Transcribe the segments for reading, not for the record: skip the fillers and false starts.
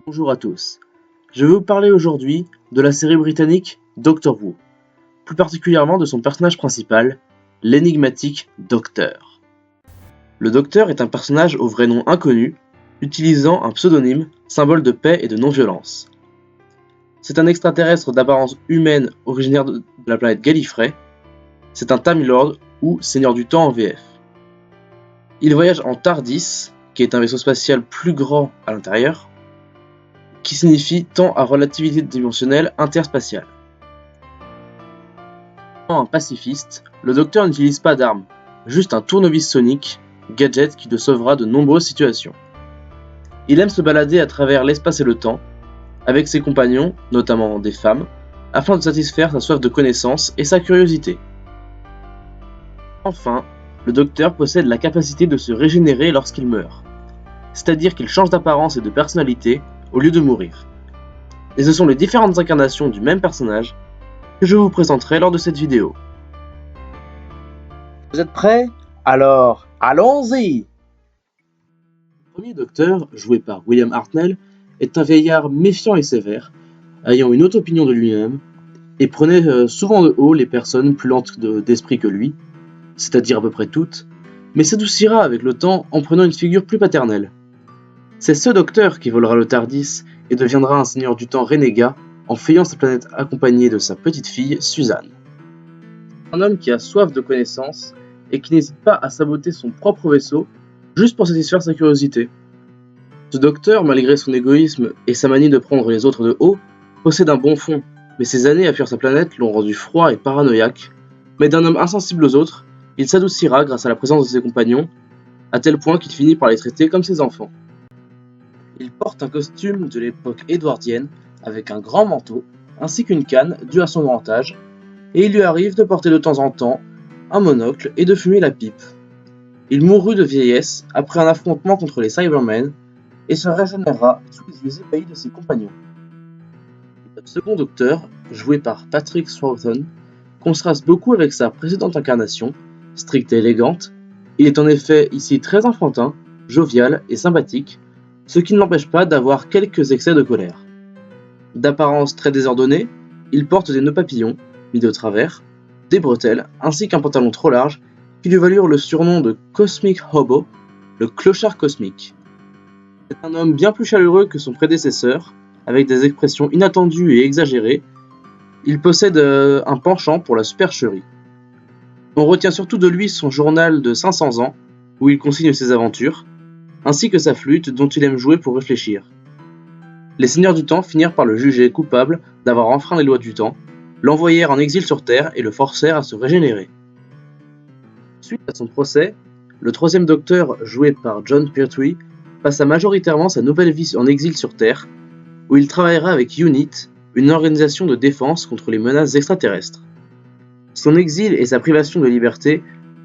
Bonjour à tous. Je vais vous parler aujourd'hui de la série britannique Doctor Who, plus particulièrement de son personnage principal, l'énigmatique Docteur. Le Docteur est un personnage au vrai nom inconnu, utilisant un pseudonyme, symbole de paix et de non-violence. C'est un extraterrestre d'apparence humaine originaire de la planète Gallifrey. C'est un Time Lord ou Seigneur du Temps en VF. Il voyage en TARDIS, qui est un vaisseau spatial plus grand à l'intérieur, qui signifie temps à relativité dimensionnelle interspatiale. Un pacifiste, le Docteur n'utilise pas d'armes, juste un tournevis sonique, gadget qui le sauvera de nombreuses situations. Il aime se balader à travers l'espace et le temps, avec ses compagnons, notamment des femmes, afin de satisfaire sa soif de connaissance et sa curiosité. Enfin, le Docteur possède la capacité de se régénérer lorsqu'il meurt, c'est-à-dire qu'il change d'apparence et de personnalité au lieu de mourir. Et ce sont les différentes incarnations du même personnage que je vous présenterai lors de cette vidéo. Vous êtes prêts? Alors, allons-y! Le premier Docteur, joué par William Hartnell, est un vieillard méfiant et sévère, ayant une haute opinion de lui-même, et prenait souvent de haut les personnes plus lentes d'esprit que lui, c'est-à-dire à peu près toutes, mais s'adoucira avec le temps en prenant une figure plus paternelle. C'est ce Docteur qui volera le TARDIS et deviendra un seigneur du temps renégat en fuyant sa planète accompagné de sa petite fille Suzanne. Un homme qui a soif de connaissances et qui n'hésite pas à saboter son propre vaisseau juste pour satisfaire sa curiosité. Ce Docteur, malgré son égoïsme et sa manie de prendre les autres de haut, possède un bon fond, mais ses années à fuir sa planète l'ont rendu froid et paranoïaque. Mais d'un homme insensible aux autres, il s'adoucira grâce à la présence de ses compagnons, à tel point qu'il finit par les traiter comme ses enfants. Il porte un costume de l'époque édouardienne avec un grand manteau ainsi qu'une canne due à son grand âge, et il lui arrive de porter de temps en temps un monocle et de fumer la pipe. Il mourut de vieillesse après un affrontement contre les Cybermen et se régénéra sous les yeux ébahis de ses compagnons. Le second Docteur, joué par Patrick Troughton, contraste beaucoup avec sa précédente incarnation, stricte et élégante. Il est en effet ici très enfantin, jovial et sympathique, ce qui ne l'empêche pas d'avoir quelques excès de colère. D'apparence très désordonnée, il porte des nœuds papillons, mis de travers, des bretelles, ainsi qu'un pantalon trop large, qui lui valurent le surnom de Cosmic Hobo, le clochard cosmique. C'est un homme bien plus chaleureux que son prédécesseur, avec des expressions inattendues et exagérées. Il possède un penchant pour la supercherie. On retient surtout de lui son journal de 500 ans, où il consigne ses aventures, ainsi que sa flûte dont il aime jouer pour réfléchir. Les seigneurs du temps finirent par le juger coupable d'avoir enfreint les lois du temps, l'envoyèrent en exil sur Terre et le forcèrent à se régénérer. Suite à son procès, le troisième Docteur, joué par Jon Pertwee, passa majoritairement sa nouvelle vie en exil sur Terre, où il travaillera avec UNIT, une organisation de défense contre les menaces extraterrestres. Son exil et sa privation de liberté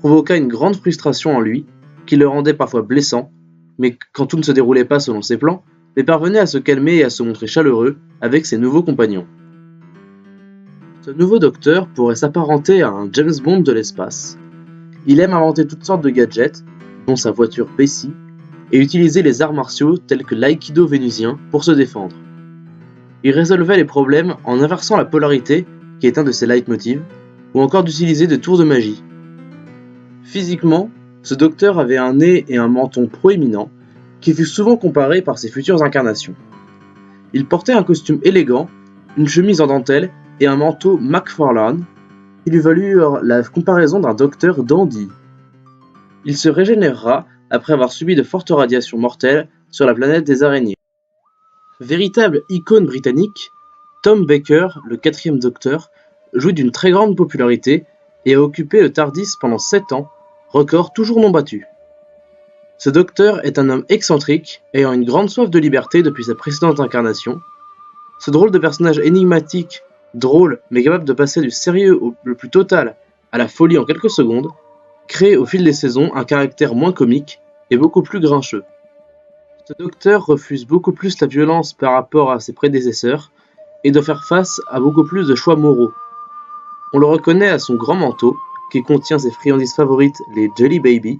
provoqua une grande frustration en lui, qui le rendait parfois blessant, mais quand tout ne se déroulait pas selon ses plans, mais parvenait à se calmer et à se montrer chaleureux avec ses nouveaux compagnons. Ce nouveau Docteur pourrait s'apparenter à un James Bond de l'espace. Il aime inventer toutes sortes de gadgets, dont sa voiture Bessie, et utiliser les arts martiaux tels que l'aïkido vénusien pour se défendre. Il résolvait les problèmes en inversant la polarité, qui est un de ses leitmotivs, ou encore d'utiliser des tours de magie. Physiquement, ce Docteur avait un nez et un menton proéminents, qui fut souvent comparé par ses futures incarnations. Il portait un costume élégant, une chemise en dentelle et un manteau McFarlane, qui lui valurent la comparaison d'un Docteur dandy. Il se régénérera après avoir subi de fortes radiations mortelles sur la planète des araignées. Véritable icône britannique, Tom Baker, le quatrième Docteur, jouit d'une très grande popularité et a occupé le TARDIS pendant 7 ans, record toujours non battu. Ce Docteur est un homme excentrique, ayant une grande soif de liberté depuis sa précédente incarnation. Ce drôle de personnage énigmatique, drôle mais capable de passer du sérieux le plus total à la folie en quelques secondes, crée au fil des saisons un caractère moins comique et beaucoup plus grincheux. Ce Docteur refuse beaucoup plus la violence par rapport à ses prédécesseurs et doit faire face à beaucoup plus de choix moraux. On le reconnaît à son grand manteau, qui contient ses friandises favorites, les Jelly Baby,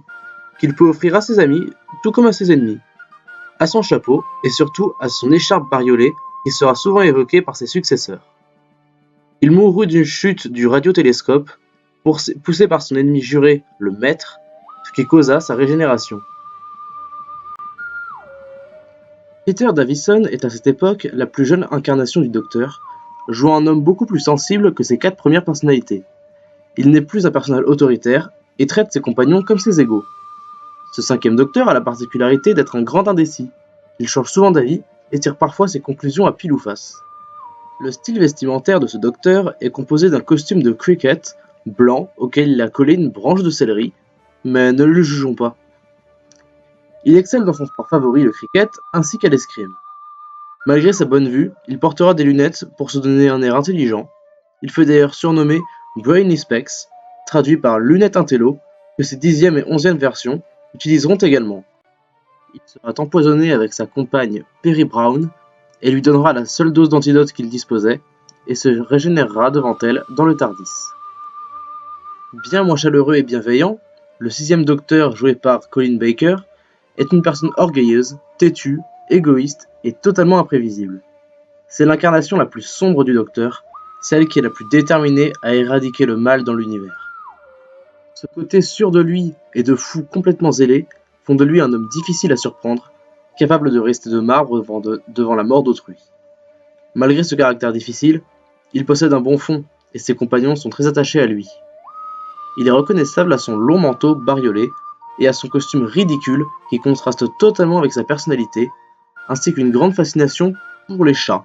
qu'il peut offrir à ses amis, tout comme à ses ennemis. à son chapeau et surtout à son écharpe bariolée qui sera souvent évoquée par ses successeurs. Il mourut d'une chute du radiotélescope, poussé par son ennemi juré, le Maître, ce qui causa sa régénération. Peter Davison est à cette époque la plus jeune incarnation du Docteur, jouant un homme beaucoup plus sensible que ses 4 premières personnalités. Il n'est plus un personnage autoritaire et traite ses compagnons comme ses égaux. Ce 5e Docteur a la particularité d'être un grand indécis. Il change souvent d'avis et tire parfois ses conclusions à pile ou face. Le style vestimentaire de ce Docteur est composé d'un costume de cricket blanc auquel il a collé une branche de céleri, mais ne le jugeons pas. Il excelle dans son sport favori, le cricket, ainsi qu'à l'escrime. Malgré sa bonne vue, il portera des lunettes pour se donner un air intelligent. Il fut d'ailleurs surnommé Brainy Specs, traduit par lunettes intello, que ses 10e et 11e versions utiliseront également. Il sera empoisonné avec sa compagne Peri Brown et lui donnera la seule dose d'antidote qu'il disposait et se régénérera devant elle dans le TARDIS. Bien moins chaleureux et bienveillant, le 6e Docteur joué par Colin Baker est une personne orgueilleuse, têtue, égoïste et totalement imprévisible. C'est l'incarnation la plus sombre du Docteur, celle qui est la plus déterminée à éradiquer le mal dans l'univers. Ce côté sûr de lui et de fou complètement zélé font de lui un homme difficile à surprendre, capable de rester de marbre devant la mort d'autrui. Malgré ce caractère difficile, il possède un bon fond et ses compagnons sont très attachés à lui. Il est reconnaissable à son long manteau bariolé et à son costume ridicule qui contraste totalement avec sa personnalité, ainsi qu'une grande fascination pour les chats.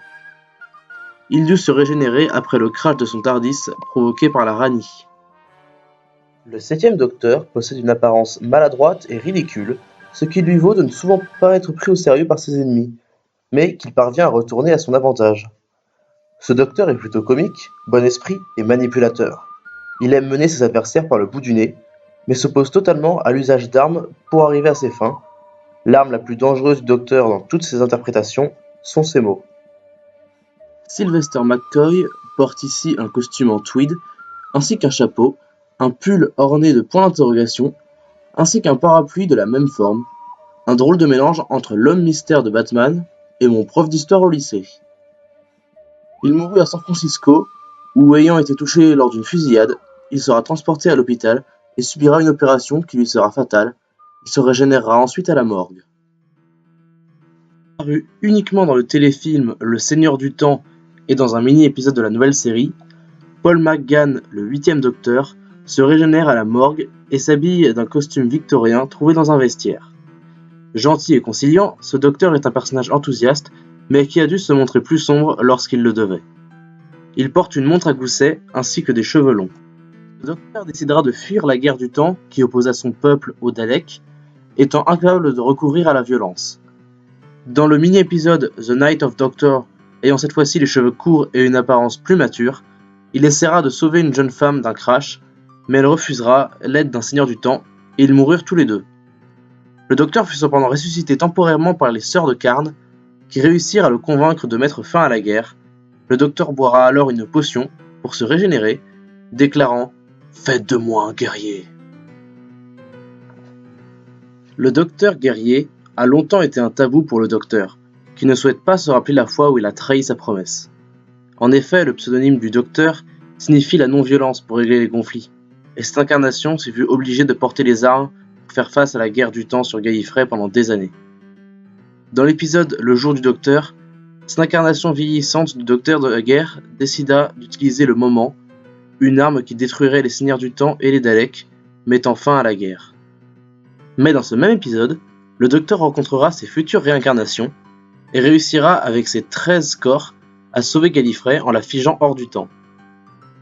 Il dut se régénérer après le crash de son TARDIS provoqué par la Rani. Le 7e Docteur possède une apparence maladroite et ridicule, ce qui lui vaut de ne souvent pas être pris au sérieux par ses ennemis, mais qu'il parvient à retourner à son avantage. Ce Docteur est plutôt comique, bon esprit et manipulateur. Il aime mener ses adversaires par le bout du nez, mais s'oppose totalement à l'usage d'armes pour arriver à ses fins. L'arme la plus dangereuse du Docteur dans toutes ses interprétations sont ses mots. Sylvester McCoy porte ici un costume en tweed, ainsi qu'un chapeau, un pull orné de points d'interrogation, ainsi qu'un parapluie de la même forme, un drôle de mélange entre l'homme mystère de Batman et mon prof d'histoire au lycée. Il mourut à San Francisco, où ayant été touché lors d'une fusillade, il sera transporté à l'hôpital et subira une opération qui lui sera fatale. Il se régénérera ensuite à la morgue. Apparu uniquement dans le téléfilm Le Seigneur du Temps et dans un mini-épisode de la nouvelle série, Paul McGann, le 8e Docteur, se régénère à la morgue et s'habille d'un costume victorien trouvé dans un vestiaire. Gentil et conciliant, ce Docteur est un personnage enthousiaste, mais qui a dû se montrer plus sombre lorsqu'il le devait. Il porte une montre à gousset ainsi que des cheveux longs. Le Docteur décidera de fuir la guerre du temps qui opposa son peuple aux Daleks, étant incapable de recourir à la violence. Dans le mini-épisode The Night of Doctor, ayant cette fois-ci les cheveux courts et une apparence plus mature, il essaiera de sauver une jeune femme d'un crash, mais elle refusera l'aide d'un seigneur du temps, et ils moururent tous les deux. Le Docteur fut cependant ressuscité temporairement par les sœurs de Karn, qui réussirent à le convaincre de mettre fin à la guerre. Le Docteur boira alors une potion pour se régénérer, déclarant « Faites de moi un guerrier ». Le Docteur guerrier a longtemps été un tabou pour le Docteur, qui ne souhaite pas se rappeler la fois où il a trahi sa promesse. En effet, le pseudonyme du Docteur signifie la non-violence pour régler les conflits, et cette incarnation s'est vue obligée de porter les armes pour faire face à la guerre du temps sur Gallifrey pendant des années. Dans l'épisode Le jour du Docteur, cette incarnation vieillissante du Docteur de la guerre décida d'utiliser le moment, une arme qui détruirait les seigneurs du temps et les Daleks, mettant fin à la guerre. Mais dans ce même épisode, le Docteur rencontrera ses futures réincarnations et réussira avec ses 13 corps à sauver Gallifrey en la figeant hors du temps.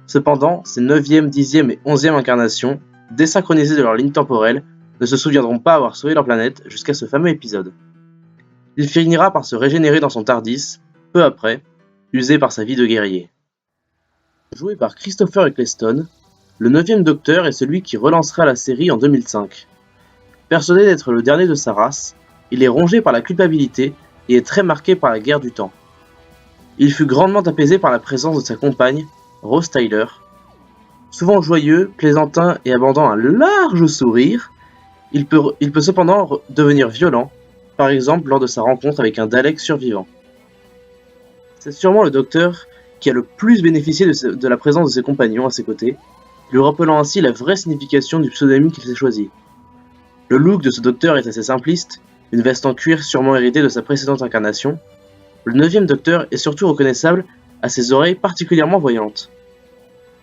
Cependant, ses 9e, 10e et 11e incarnations, désynchronisées de leur ligne temporelle, ne se souviendront pas avoir sauvé leur planète jusqu'à ce fameux épisode. Il finira par se régénérer dans son TARDIS, peu après, usé par sa vie de guerrier. Joué par Christopher Eccleston, le 9e Docteur est celui qui relancera la série en 2005. Persuadé d'être le dernier de sa race, il est rongé par la culpabilité et est très marqué par la guerre du temps. Il fut grandement apaisé par la présence de sa compagne, Rose Tyler. Souvent joyeux, plaisantin et abondant un large sourire, il peut cependant devenir violent, par exemple lors de sa rencontre avec un Dalek survivant. C'est sûrement le docteur qui a le plus bénéficié de la présence de ses compagnons à ses côtés, lui rappelant ainsi la vraie signification du pseudonyme qu'il s'est choisi. Le look de ce docteur est assez simpliste, une veste en cuir sûrement héritée de sa précédente incarnation. Le 9e docteur est surtout reconnaissable à ses oreilles particulièrement voyantes.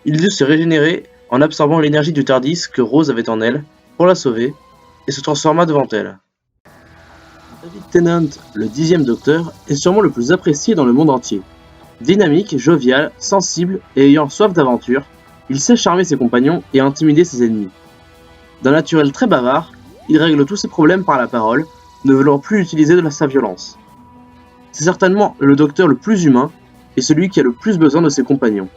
Il dut se régénérer en absorbant l'énergie du Tardis que Rose avait en elle pour la sauver, et se transforma devant elle. David Tennant, le 10e docteur, est sûrement le plus apprécié dans le monde entier. Dynamique, jovial, sensible et ayant soif d'aventure, il sait charmer ses compagnons et intimider ses ennemis. D'un naturel très bavard, il règle tous ses problèmes par la parole, ne voulant plus utiliser de sa violence. C'est certainement le docteur le plus humain et celui qui a le plus besoin de ses compagnons.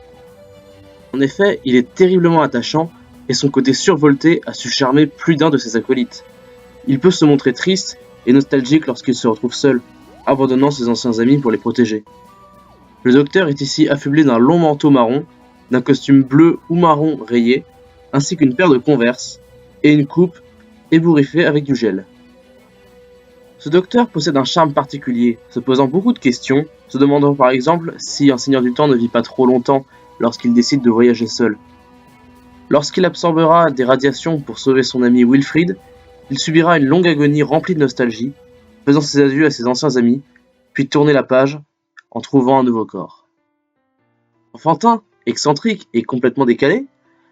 En effet, il est terriblement attachant et son côté survolté a su charmer plus d'un de ses acolytes. Il peut se montrer triste et nostalgique lorsqu'il se retrouve seul, abandonnant ses anciens amis pour les protéger. Le docteur est ici affublé d'un long manteau marron, d'un costume bleu ou marron rayé, ainsi qu'une paire de Converse et une coupe ébouriffée avec du gel. Ce docteur possède un charme particulier, se posant beaucoup de questions, se demandant par exemple si un seigneur du temps ne vit pas trop longtemps lorsqu'il décide de voyager seul. Lorsqu'il absorbera des radiations pour sauver son ami Wilfrid, il subira une longue agonie remplie de nostalgie, faisant ses adieux à ses anciens amis, puis tourner la page en trouvant un nouveau corps. Enfantin, excentrique et complètement décalé,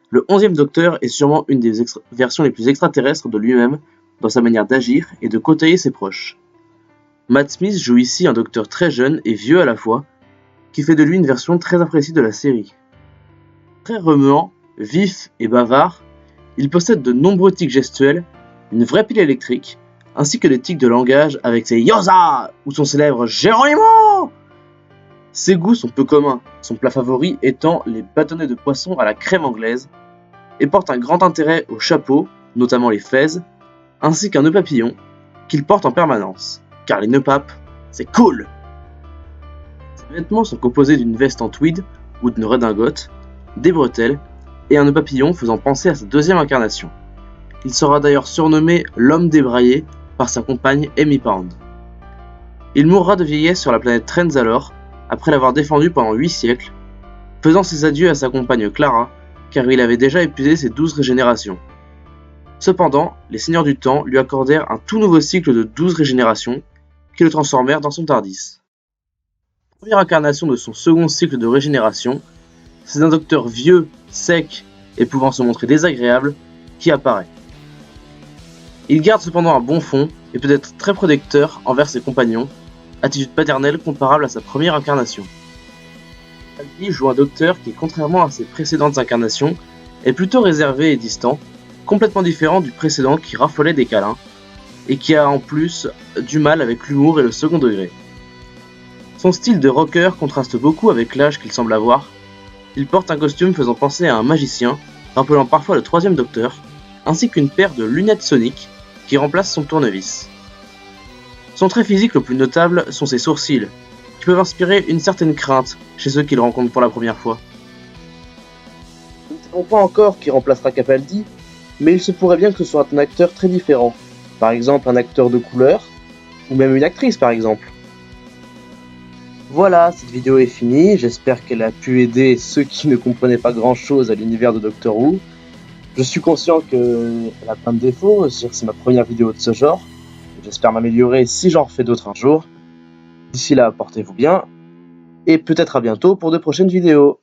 le 11e docteur est sûrement une des versions les plus extraterrestres de lui-même dans sa manière d'agir et de côtoyer ses proches. Matt Smith joue ici un docteur très jeune et vieux à la fois, qui fait de lui une version très appréciée de la série. Très remuant, vif et bavard, il possède de nombreux tics gestuels, une vraie pile électrique, ainsi que des tics de langage avec ses Yosa ou son célèbre Geronimo. Ses goûts sont peu communs, son plat favori étant les bâtonnets de poisson à la crème anglaise, et porte un grand intérêt aux chapeaux, notamment les fez, ainsi qu'un nœud papillon, qu'il porte en permanence, car les nœuds papes, c'est cool! Ses vêtements sont composés d'une veste en tweed ou d'une redingote, des bretelles, et un nœud papillon faisant penser à sa 2e incarnation. Il sera d'ailleurs surnommé l'homme débraillé par sa compagne Amy Pound. Il mourra de vieillesse sur la planète Trenzalore, après l'avoir défendu pendant 8 siècles, faisant ses adieux à sa compagne Clara, car il avait déjà épuisé ses 12 régénérations. Cependant, les Seigneurs du Temps lui accordèrent un tout nouveau cycle de 12 régénérations, qui le transformèrent dans son Tardis. Première incarnation de son second cycle de régénération, c'est un docteur vieux, sec et pouvant se montrer désagréable qui apparaît. Il garde cependant un bon fond et peut être très protecteur envers ses compagnons, attitude paternelle comparable à sa première incarnation. Aldi joue un docteur qui, contrairement à ses précédentes incarnations, est plutôt réservé et distant, complètement différent du précédent qui raffolait des câlins, et qui a en plus du mal avec l'humour et le second degré. Son style de rocker contraste beaucoup avec l'âge qu'il semble avoir. Il porte un costume faisant penser à un magicien, rappelant parfois le 3e docteur, ainsi qu'une paire de lunettes soniques qui remplacent son tournevis. Son trait physique le plus notable sont ses sourcils, qui peuvent inspirer une certaine crainte chez ceux qui le rencontrent pour la première fois. Nous ne savons pas encore qui remplacera Capaldi, mais il se pourrait bien que ce soit un acteur très différent, par exemple un acteur de couleur, ou même une actrice par exemple. Voilà, cette vidéo est finie, j'espère qu'elle a pu aider ceux qui ne comprenaient pas grand chose à l'univers de Doctor Who. Je suis conscient qu'elle a plein de défauts, c'est ma première vidéo de ce genre. J'espère m'améliorer si j'en refais d'autres un jour. D'ici là, portez-vous bien, et peut-être à bientôt pour de prochaines vidéos.